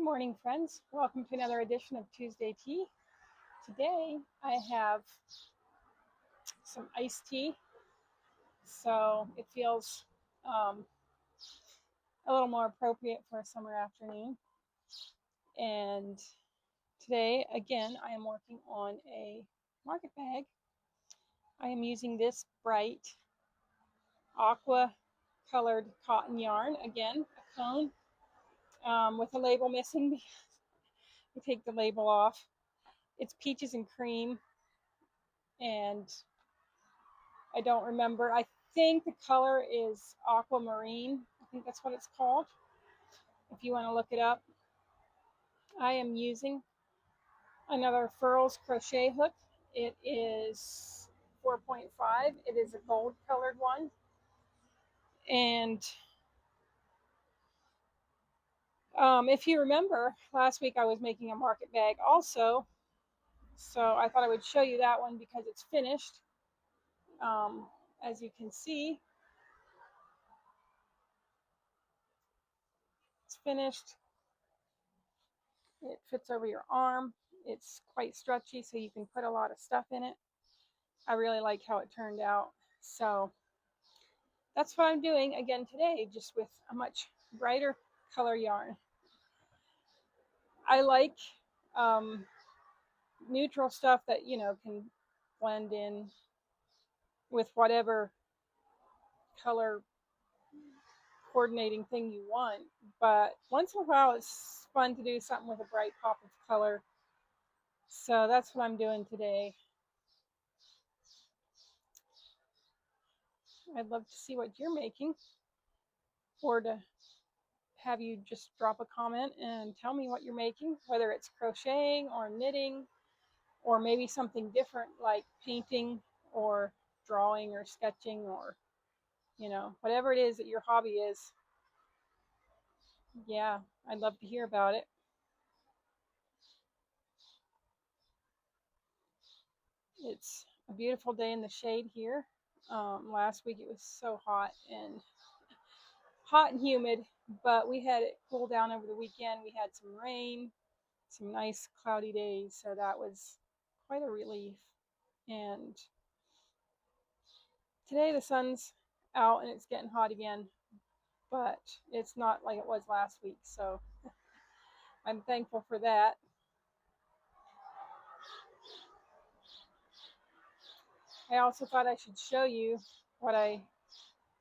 morning, friends. Welcome to another edition of Tuesday Tea. Today I have some iced tea, so it feels um, a little more appropriate for a summer afternoon. And today, again, I am working on a market bag. I am using this bright aqua colored cotton yarn, again, a cone with a label missing because we take the label off. It's peaches and cream, and I don't remember. I think the color is aquamarine. I think that's what it's called. If you want to look it up. I am using another Furls crochet hook. It is 4.5. It is a gold colored one. And if you remember, last week I was making a market bag also. So I thought I would show you that one because it's finished. As you can see, it's finished. It fits over your arm. It's quite stretchy, so you can put a lot of stuff in it. I really like how it turned out. So that's what I'm doing again today, just with a much brighter color yarn. I like neutral stuff that, can blend in with whatever color coordinating thing you want. But once in a while, it's fun to do something with a bright pop of color. So that's what I'm doing today. I'd love to see what you're making, or to have you just drop a comment and tell me what you're making, whether it's crocheting or knitting, or maybe something different like painting or drawing or sketching, or whatever it is that your hobby is. Yeah, I'd love to hear about it. It's a beautiful day in the shade here. Last week it was so hot and humid, but we had it cool down over the weekend. We had some rain, some nice cloudy days, so that was quite a relief. And today the sun's out and it's getting hot again, but it's not like it was last week, so I'm thankful for that. I also thought I should show you what I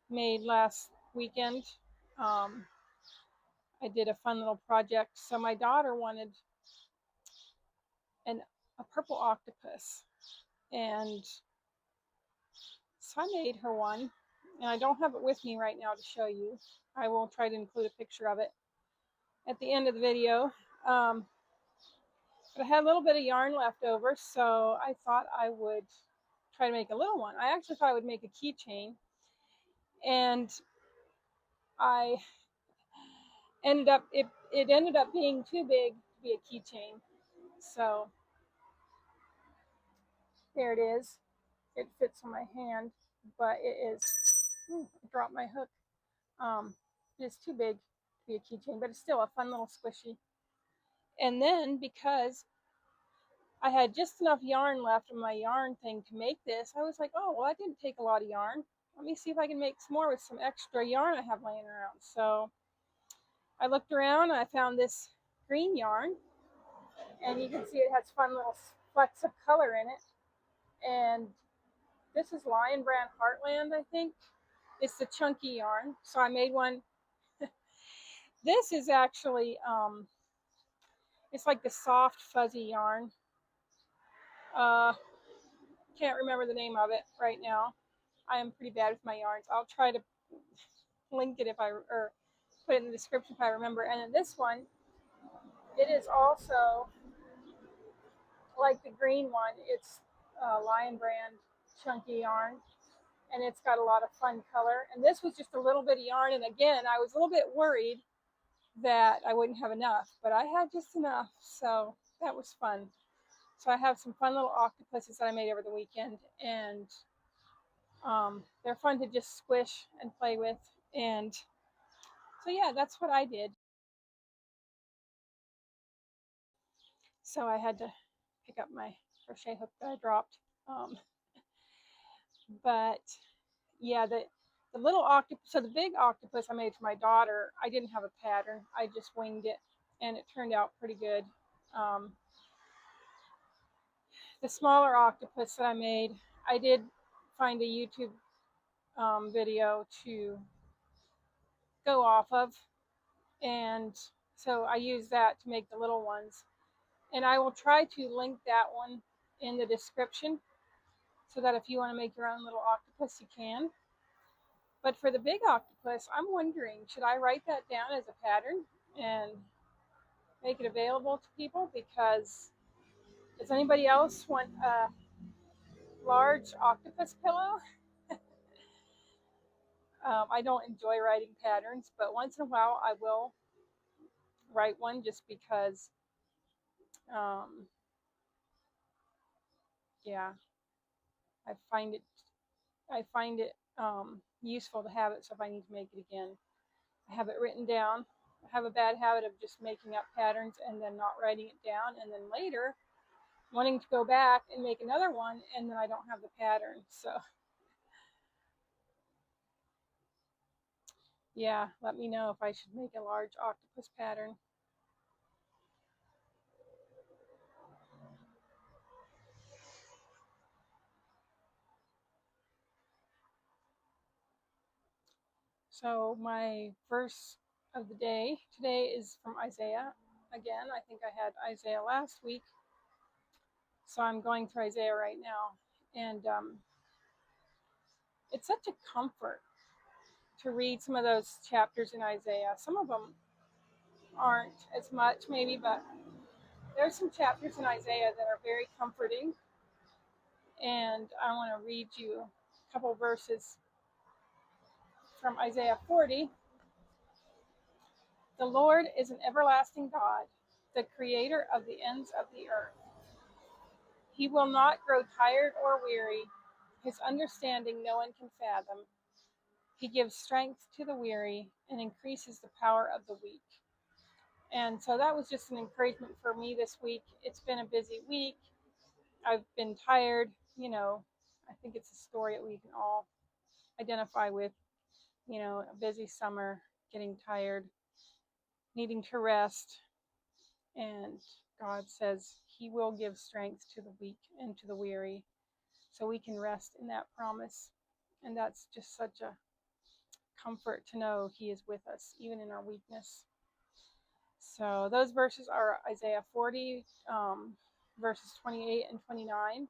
made last weekend. I did a fun little project. So my daughter wanted a purple octopus, and so I made her one, and I don't have it with me right now to show you. I will try to include a picture of it at the end of the video. But I had a little bit of yarn left over, so I thought I would try to make a little one. I actually thought I would make a keychain, and I ended up it ended up being too big to be a keychain. So there it is. It fits on my hand, but it is I dropped my hook. It's too big to be a keychain, but it's still a fun little squishy. And then because I had just enough yarn left in my yarn thing to make this, I was like, oh, well, that didn't take a lot of yarn. Let me see if I can make some more with some extra yarn I have laying around. So I looked around and I found this green yarn, and you can see it has fun little flecks of color in it. And this is Lion Brand Heartland, I think. It's the chunky yarn. So I made one. This is actually, it's like the soft fuzzy yarn. Can't remember the name of it right now. I am pretty bad with my yarns. I'll try to link it or put it in the description if I remember. And then this one, it is also like the green one. It's Lion Brand chunky yarn, and it's got a lot of fun color. And this was just a little bit of yarn, and again, I was a little bit worried that I wouldn't have enough, but I had just enough, so that was fun. So I have some fun little octopuses that I made over the weekend, and they're fun to just squish and play with. And so yeah, that's what I did. So I had to pick up my crochet hook that I dropped. Um, but yeah, the little octopus, so the big octopus I made for my daughter, I didn't have a pattern. I just winged it, and it turned out pretty good. Um, the smaller octopus that I made, I did find a YouTube video to go off of, and so I used that to make the little ones. And I will try to link that one in the description so that if you want to make your own little octopus, you can. But for the big octopus, I'm wondering, should I write that down as a pattern and make it available to people? Because does anybody else want a large octopus pillow? I don't enjoy writing patterns, but once in a while I will write one just because, um, yeah, I find it useful to have it. So if I need to make it again, I have it written down. I have a bad habit of just making up patterns and then not writing it down, and then later wanting to go back and make another one, and then I don't have the pattern. So yeah, let me know if I should make a large octopus pattern. So my verse of the day today is from Isaiah. Again, I think I had Isaiah last week, so I'm going through Isaiah right now, and it's such a comfort to read some of those chapters in Isaiah. Some of them aren't as much, maybe, but there's some chapters in Isaiah that are very comforting, and I want to read you a couple verses from Isaiah 40. The Lord is an everlasting God, the creator of the ends of the earth. He will not grow tired or weary. His understanding no one can fathom. He gives strength to the weary and increases the power of the weak. And so that was just an encouragement for me this week. It's been a busy week. I've been tired. I think it's a story that we can all identify with. A busy summer, getting tired, needing to rest. And God says He will give strength to the weak and to the weary. So we can rest in that promise. And that's just such a comfort to know He is with us, even in our weakness. So those verses are Isaiah 40, verses 28 and 29.